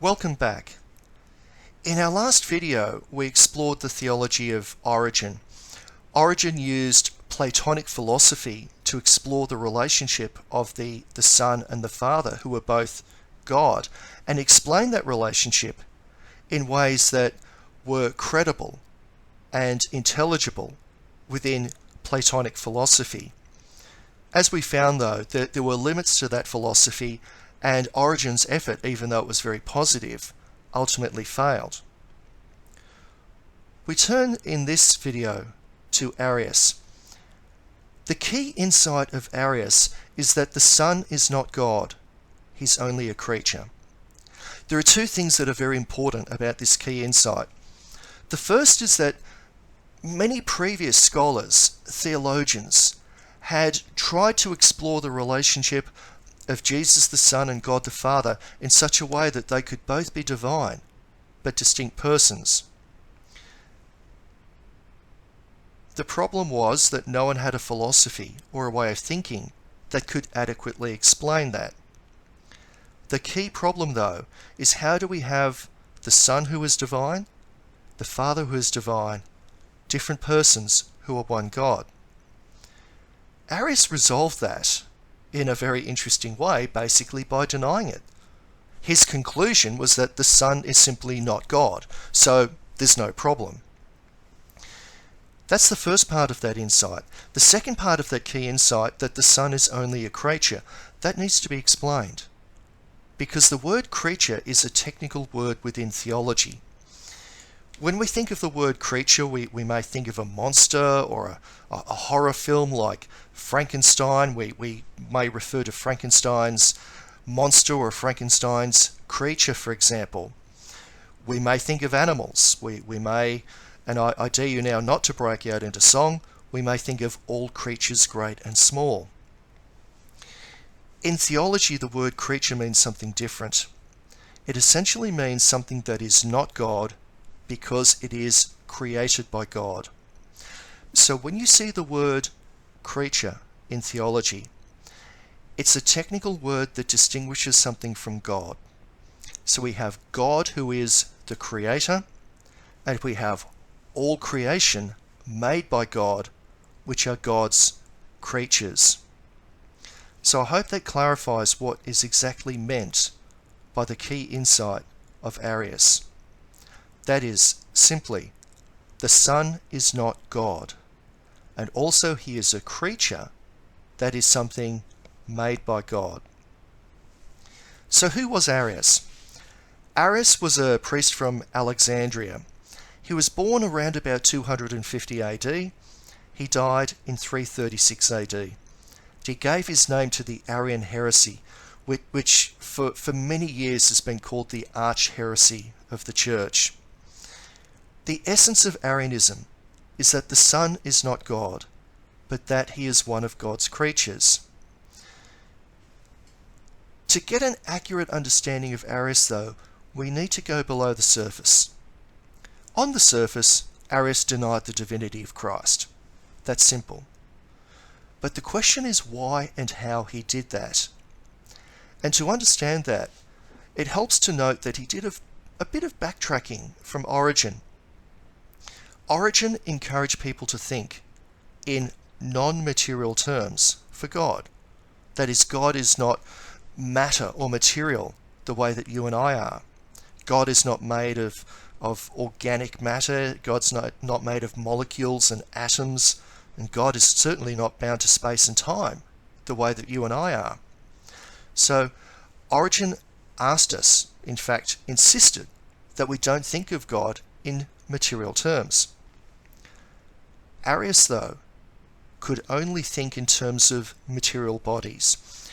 Welcome back. In our last video, we explored the theology of Origen. Origen used Platonic philosophy to explore the relationship of the Son and the Father, who are both God, and explain that relationship in ways that were credible and intelligible within Platonic philosophy. As we found, though, that there were limits to that philosophy, and Origen's effort, even though it was very positive, ultimately failed. We turn in this video to Arius. The key insight of Arius is that the Son is not God, he's only a creature. There are two things that are very important about this key insight. The first is that many previous scholars, theologians, had tried to explore the relationship of Jesus the Son and God the Father in such a way that they could both be divine, but distinct persons. The problem was that no one had a philosophy or a way of thinking that could adequately explain that. The key problem, though, is how do we have the Son who is divine, the Father who is divine, different persons who are one God? Arius resolved that in a very interesting way, basically by denying it. His conclusion was that the Son is simply not God, so there's no problem. That's the first part of that insight. The second part of that key insight, that the Son is only a creature, that needs to be explained. Because the word creature is a technical word within theology. When we think of the word creature, we may think of a monster or a horror film like Frankenstein. We may refer to Frankenstein's monster or Frankenstein's creature, for example. We may think of animals. We may, and I dare you now not to break out into song, we may think of all creatures great and small. In theology, the word creature means something different. It essentially means something that is not God, because it is created by God. So when you see the word creature in theology, it's a technical word that distinguishes something from God. So we have God, who is the creator, and we have all creation made by God, which are God's creatures. So I hope that clarifies what is exactly meant by the key insight of Arius. That is, simply, the Son is not God, and also he is a creature that is something made by God. So who was Arius? Arius was a priest from Alexandria. He was born around about 250 AD. He died in 336 AD. He gave his name to the Arian heresy, which for many years has been called the arch heresy of the Church. The essence of Arianism is that the Son is not God, but that he is one of God's creatures. To get an accurate understanding of Arius, though, we need to go below the surface. On the surface, Arius denied the divinity of Christ. That's simple. But the question is why and how he did that. And to understand that, it helps to note that he did a bit of backtracking from Origen. Origen encouraged people to think in non-material terms for God. That is, God is not matter or material the way that you and I are. God is not made of organic matter. God's not made of molecules and atoms. And God is certainly not bound to space and time the way that you and I are. So Origen asked us, in fact insisted, that we don't think of God in material terms. Arius, though, could only think in terms of material bodies.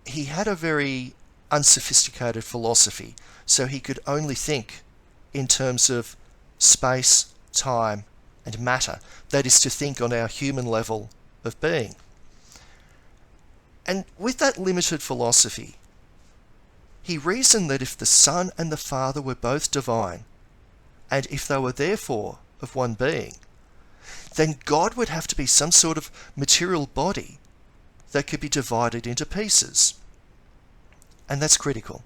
He had a very unsophisticated philosophy, so he could only think in terms of space, time, and matter. That is, to think on our human level of being. And with that limited philosophy, he reasoned that if the Son and the Father were both divine, and if they were therefore of one being, then God would have to be some sort of material body that could be divided into pieces. And that's critical.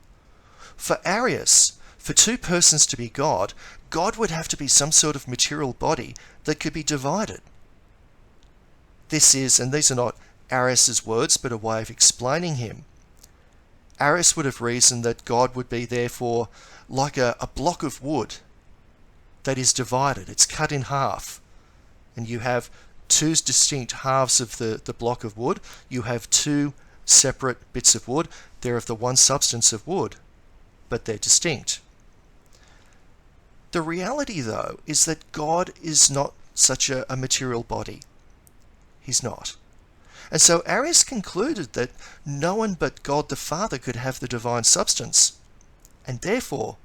For Arius, For two persons to be God, God would have to be some sort of material body that could be divided. This is, and these are not Arius' words, but a way of explaining him. Arius would have reasoned that God would be therefore like a block of wood that is divided. It's cut in half, and you have two distinct halves of the block of wood. You have two separate bits of wood. They're of the one substance of wood, but they're distinct. The reality, though, is that God is not such a material body. He's not. And so Arius concluded that no one but God the Father could have the divine substance, and therefore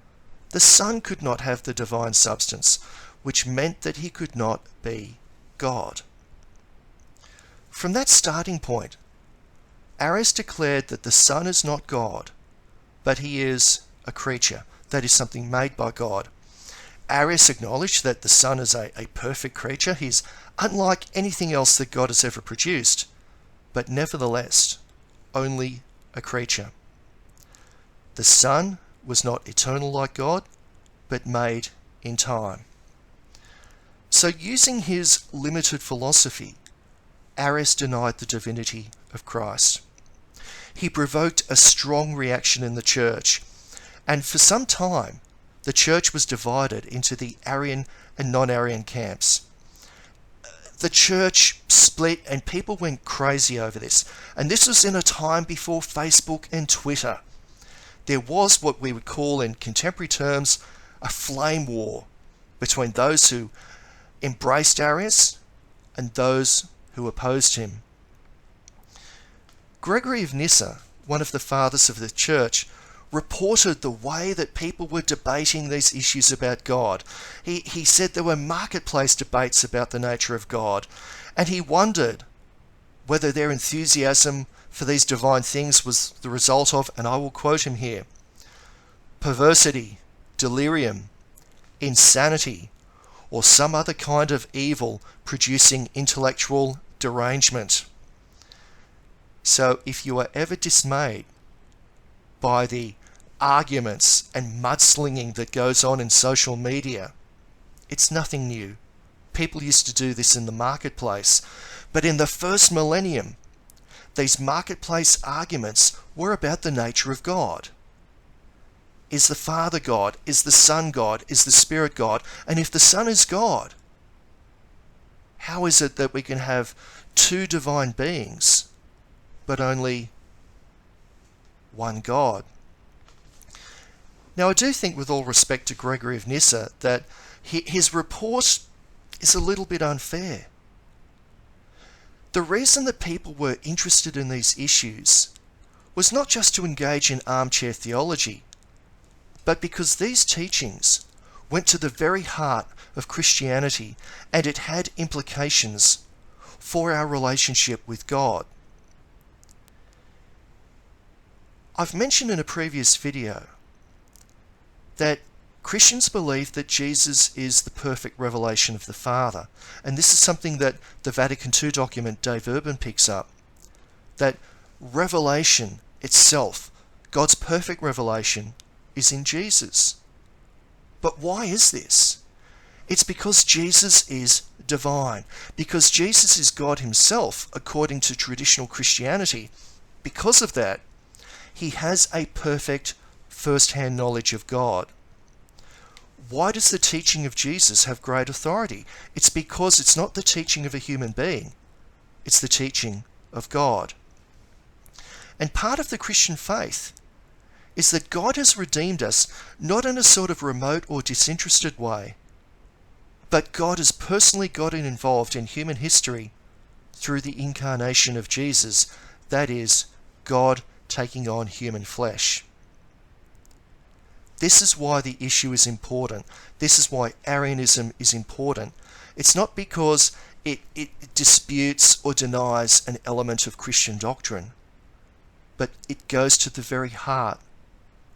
the Son could not have the divine substance, which meant that he could not be God. From that starting point, Arius declared that the Son is not God, but he is a creature, that is, something made by God. Arius acknowledged that the Son is a perfect creature. He's unlike anything else that God has ever produced, but nevertheless, only a creature. The Son was not eternal like God, but made in time. So using his limited philosophy, Arius denied the divinity of Christ. He provoked a strong reaction in the church, and for some time the church was divided into the Arian and non-Arian camps. The church split and people went crazy over this. And this was in a time before Facebook and Twitter. There was what we would call in contemporary terms a flame war between those who embraced Arius and those who opposed him. Gregory of Nyssa, one of the fathers of the church, reported the way that people were debating these issues about God. He said there were marketplace debates about the nature of God, and he wondered whether their enthusiasm for these divine things was the result of, and I will quote him here, perversity, delirium, insanity, or some other kind of evil producing intellectual derangement. So if you are ever dismayed by the arguments and mudslinging that goes on in social media, it's nothing new. People used to do this in the marketplace. But in the first millennium, these marketplace arguments were about the nature of God. Is the Father God? Is the Son God? Is the Spirit God? And if the Son is God, how is it that we can have two divine beings, but only one God? Now, I do think, with all respect to Gregory of Nyssa, that his report is a little bit unfair. The reason that people were interested in these issues was not just to engage in armchair theology, but because these teachings went to the very heart of Christianity, and it had implications for our relationship with God. I've mentioned in a previous video that Christians believe that Jesus is the perfect revelation of the Father, and this is something that the Vatican II document Dave Urban picks up, that revelation itself, God's perfect revelation, is in Jesus. But why is this? It's because Jesus is divine, because Jesus is God himself, according to traditional Christianity. Because of that, he has a perfect first-hand knowledge of God. Why does the teaching of Jesus have great authority? It's because it's not the teaching of a human being, it's the teaching of God. And part of the Christian faith is that God has redeemed us not in a sort of remote or disinterested way, but God has personally gotten involved in human history through the incarnation of Jesus, that is, God taking on human flesh. This is why the issue is important. This is why Arianism is important. It's not because it disputes or denies an element of Christian doctrine, but it goes to the very heart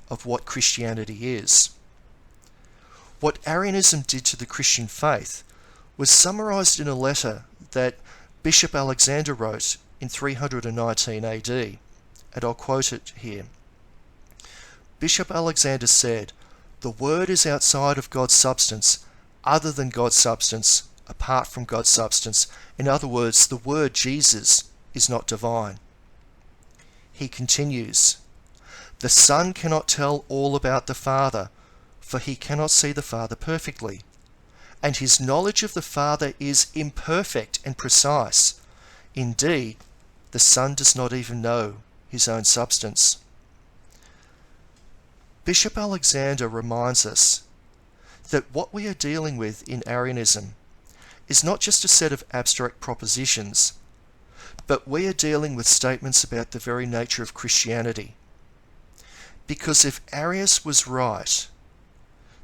of what Christianity is. What Arianism did to the Christian faith was summarized in a letter that Bishop Alexander wrote in 319 AD, and I'll quote it here. Bishop Alexander said, the Word is outside of God's substance, other than God's substance, apart from God's substance. In other words, the Word Jesus is not divine. He continues, the Son cannot tell all about the Father, for he cannot see the Father perfectly, and his knowledge of the Father is imperfect and precise. Indeed, the Son does not even know his own substance. Bishop Alexander reminds us that what we are dealing with in Arianism is not just a set of abstract propositions, but we are dealing with statements about the very nature of Christianity. Because if Arius was right,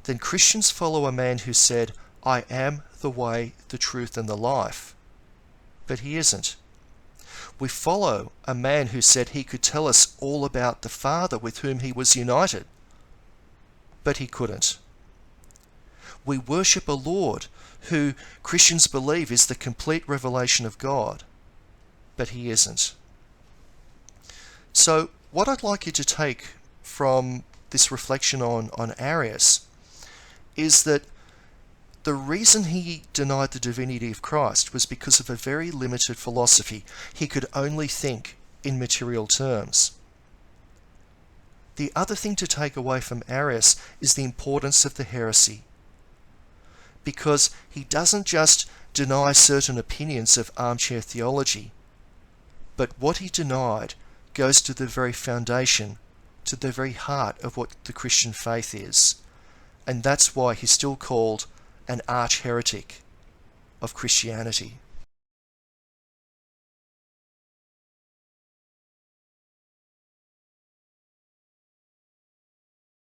then Christians follow a man who said, I am the way, the truth, and the life. But he isn't. We follow a man who said he could tell us all about the Father with whom he was united. But he couldn't. We worship a Lord who Christians believe is the complete revelation of God. But he isn't. So what I'd like you to take from this reflection on Arius is that the reason he denied the divinity of Christ was because of a very limited philosophy. He could only think in material terms. The other thing to take away from Arius is the importance of the heresy, because he doesn't just deny certain opinions of armchair theology, but what he denied goes to the very foundation, to the very heart of what the Christian faith is. And that's why he's still called an arch heretic of Christianity.